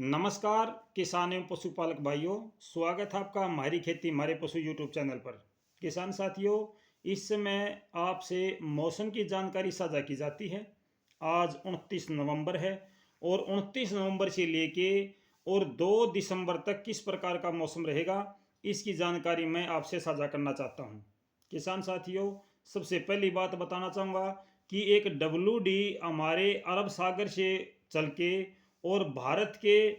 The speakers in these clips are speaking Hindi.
नमस्कार किसान एवं पशुपालक भाइयों, स्वागत है आपका हमारी खेती हमारे पशु यूट्यूब चैनल पर। किसान साथियों, इस समय आपसे मौसम की जानकारी साझा की जाती है। आज 29 नवंबर है और 29 नवंबर से लेके और 2 दिसंबर तक किस प्रकार का मौसम रहेगा, इसकी जानकारी मैं आपसे साझा करना चाहता हूँ। किसान साथियों, सबसे पहली बात बताना चाहूँगा कि एक WD हमारे अरब सागर से चल के और भारत के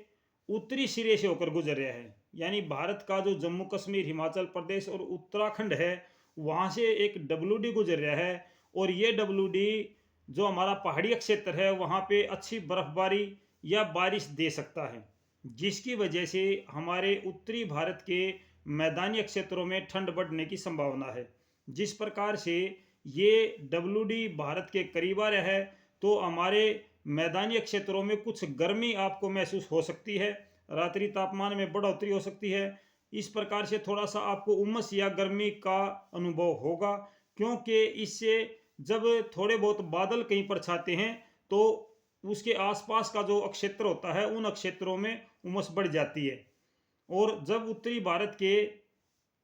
उत्तरी सिरे से होकर गुजर रहा है। यानी भारत का जो जम्मू कश्मीर, हिमाचल प्रदेश और उत्तराखंड है, वहाँ से एक WD गुजर रहा है। और ये WD जो हमारा पहाड़ी क्षेत्र है, वहाँ पे अच्छी बर्फबारी या बारिश दे सकता है, जिसकी वजह से हमारे उत्तरी भारत के मैदानी क्षेत्रों में ठंड बढ़ने की संभावना है। जिस प्रकार से ये WD भारत के करीब आ रहा है, तो हमारे मैदानी क्षेत्रों में कुछ गर्मी आपको महसूस हो सकती है, रात्रि तापमान में बढ़ोतरी हो सकती है। इस प्रकार से थोड़ा सा आपको उमस या गर्मी का अनुभव होगा, क्योंकि इससे जब थोड़े बहुत बादल कहीं पर छाते हैं तो उसके आसपास का जो क्षेत्र होता है, उन क्षेत्रों में उमस बढ़ जाती है। और जब उत्तरी भारत के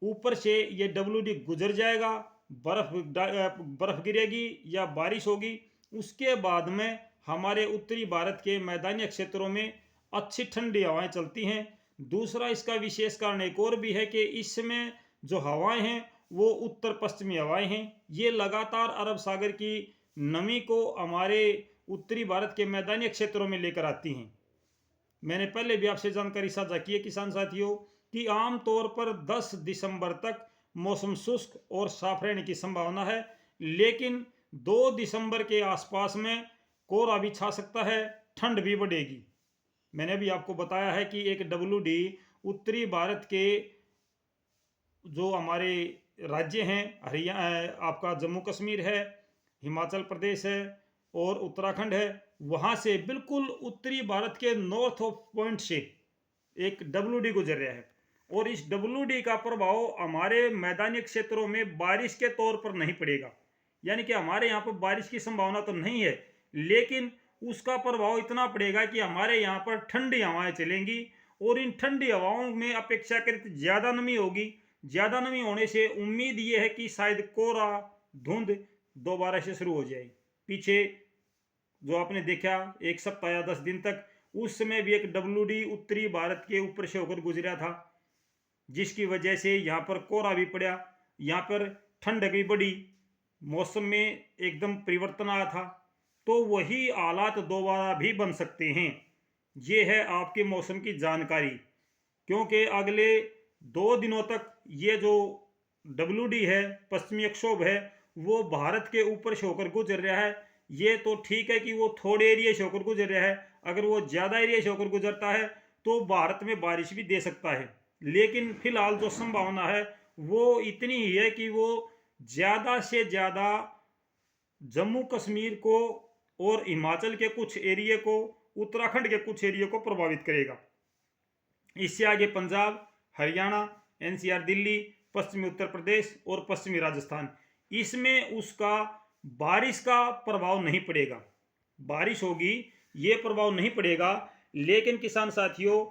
ऊपर से ये WD गुजर जाएगा, बर्फ गिरेगी या बारिश होगी, उसके बाद में हमारे उत्तरी भारत के मैदानी क्षेत्रों में अच्छी ठंडी हवाएं चलती हैं। दूसरा इसका विशेष कारण एक और भी है कि इस समय जो हवाएं हैं वो उत्तर पश्चिमी हवाएं हैं। ये लगातार अरब सागर की नमी को हमारे उत्तरी भारत के मैदानी क्षेत्रों में लेकर आती हैं। मैंने पहले भी आपसे जानकारी साझा की है किसान साथियों, कि आमतौर पर 10 दिसंबर तक मौसम शुष्क और साफ रहने की संभावना है, लेकिन 2 दिसंबर के आसपास में कोहरा भी छा सकता है, ठंड भी बढ़ेगी। मैंने भी आपको बताया है कि एक WD उत्तरी भारत के जो हमारे राज्य हैं, हरियाणा, आपका जम्मू कश्मीर है, हिमाचल प्रदेश है और उत्तराखंड है, वहाँ से बिल्कुल उत्तरी भारत के नॉर्थ ऑफ पॉइंट से एक WD गुजर रहा है। और इस WD का प्रभाव हमारे मैदानी क्षेत्रों में बारिश के तौर पर नहीं पड़ेगा। यानी कि हमारे यहाँ पर बारिश की संभावना तो नहीं है, लेकिन उसका प्रभाव इतना पड़ेगा कि हमारे यहाँ पर ठंडी हवाएं चलेंगी और इन ठंडी हवाओं में अपेक्षाकृत ज़्यादा नमी होगी। ज़्यादा नमी होने से उम्मीद ये है कि शायद कोहरा, धुंध दोबारा से शुरू हो जाए। पीछे जो आपने देखा 1 सप्ताह या 10 दिन तक, उस समय भी एक WD उत्तरी भारत के ऊपर से होकर गुजरा था, जिसकी वजह से यहाँ पर कोहरा भी पड़ा, यहाँ पर ठंडक भी बढ़ी, मौसम में एकदम परिवर्तन आया था। तो वही हालात दोबारा भी बन सकते हैं। ये है आपके मौसम की जानकारी, क्योंकि अगले 2 दिनों तक ये जो WD है, पश्चिमी विक्षोभ है, वो भारत के ऊपर से होकर गुजर रहा है। ये तो ठीक है कि वो थोड़े एरिया से होकर गुजर रहा है, अगर वो ज़्यादा एरिया से होकर गुजरता है तो भारत में बारिश भी दे सकता है। लेकिन फिलहाल जो संभावना है वो इतनी ही है कि वो ज़्यादा से ज़्यादा जम्मू कश्मीर को और हिमाचल के कुछ एरिया को, उत्तराखंड के कुछ एरिया को प्रभावित करेगा। इससे आगे पंजाब, हरियाणा, NCR दिल्ली, पश्चिमी उत्तर प्रदेश और पश्चिमी राजस्थान, इसमें उसका बारिश का प्रभाव नहीं पड़ेगा। बारिश होगी, ये प्रभाव नहीं पड़ेगा, लेकिन किसान साथियों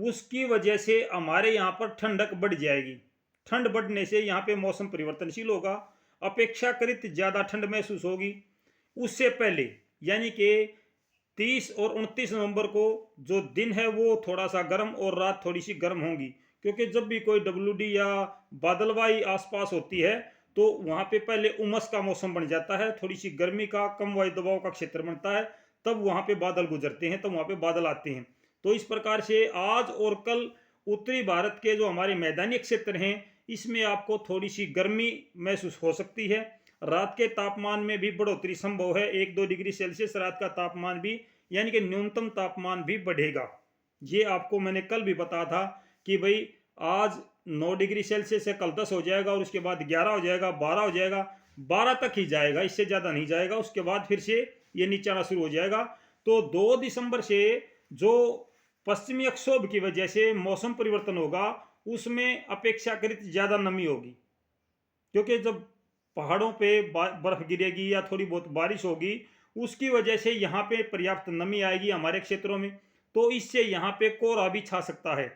उसकी वजह से हमारे यहाँ पर ठंडक बढ़ जाएगी। ठंड बढ़ने से यहाँ पे मौसम परिवर्तनशील होगा, अपेक्षाकृत ज़्यादा ठंड महसूस होगी। उससे पहले यानी कि 30 और 29 नवंबर को जो दिन है वो थोड़ा सा गर्म और रात थोड़ी सी गर्म होंगी, क्योंकि जब भी कोई WD या बादलवाई आसपास होती है तो वहाँ पे पहले उमस का मौसम बन जाता है, थोड़ी सी गर्मी का, कम वायु दबाव का क्षेत्र बनता है, तब वहाँ पे बादल गुजरते हैं, तब वहाँ पे बादल आते हैं। तो इस प्रकार से आज और कल उत्तरी भारत के जो हमारे मैदानी क्षेत्र हैं, इसमें आपको थोड़ी सी गर्मी महसूस हो सकती है। रात के तापमान में भी बढ़ोतरी संभव है, 1-2 डिग्री सेल्सियस रात का तापमान भी, यानी कि न्यूनतम तापमान भी बढ़ेगा। ये आपको मैंने कल भी बताया था कि भाई आज 9 डिग्री सेल्सियस से कल 10 हो जाएगा और उसके बाद 11 हो जाएगा, 12 हो जाएगा, 12 तक ही जाएगा, इससे ज़्यादा नहीं जाएगा। उसके बाद फिर से ये नीचे आना शुरू हो जाएगा। तो 2 दिसंबर से जो पश्चिमी विक्षोभ की वजह से मौसम परिवर्तन होगा, उसमें अपेक्षाकृत ज़्यादा नमी होगी, क्योंकि जब पहाड़ों पे बर्फ गिरेगी या थोड़ी बहुत बारिश होगी, उसकी वजह से यहाँ पे पर्याप्त नमी आएगी हमारे क्षेत्रों में। तो इससे यहाँ पे कोहरा भी छा सकता है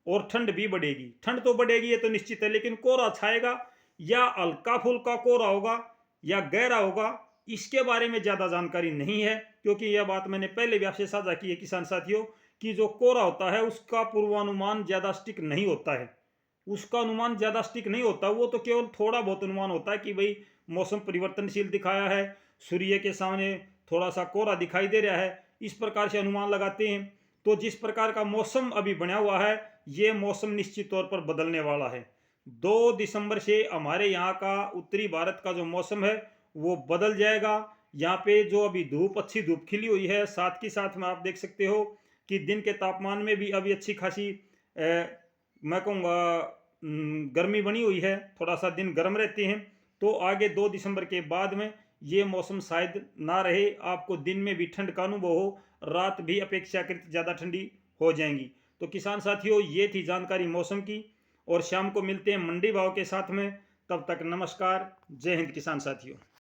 और ठंड भी बढ़ेगी। ठंड तो बढ़ेगी ये तो निश्चित है, लेकिन कोहरा छाएगा या हल्का फुल्का कोहरा होगा या गहरा होगा, इसके बारे में ज़्यादा जानकारी नहीं है, क्योंकि यह बात मैंने पहले भी आपसे साझा की है किसान साथियों कि जो कोहरा होता है उसका पूर्वानुमान ज़्यादा स्टिक नहीं होता है। उसका अनुमान ज़्यादा स्टिक नहीं होता, वो तो केवल थोड़ा बहुत अनुमान होता है कि भाई मौसम परिवर्तनशील दिखाया है, सूर्य के सामने थोड़ा सा कोहरा दिखाई दे रहा है, इस प्रकार से अनुमान लगाते हैं। तो जिस प्रकार का मौसम अभी बना हुआ है, ये मौसम निश्चित तौर पर बदलने वाला है। 2 दिसंबर से हमारे यहाँ का उत्तरी भारत का जो मौसम है वो बदल जाएगा। यहाँ पे जो अभी धूप, अच्छी धूप खिली हुई है, साथ के साथ में आप देख सकते हो कि दिन के तापमान में भी अभी अच्छी खासी मैं कहूँगा गर्मी बनी हुई है, थोड़ा सा दिन गर्म रहते हैं। तो आगे 2 दिसंबर के बाद में ये मौसम शायद ना रहे, आपको दिन में भी ठंड का अनुभव हो, रात भी अपेक्षाकृत ज़्यादा ठंडी हो जाएंगी। तो किसान साथियों, ये थी जानकारी मौसम की, और शाम को मिलते हैं मंडी भाव के साथ में। तब तक नमस्कार, जय हिंद किसान साथियों।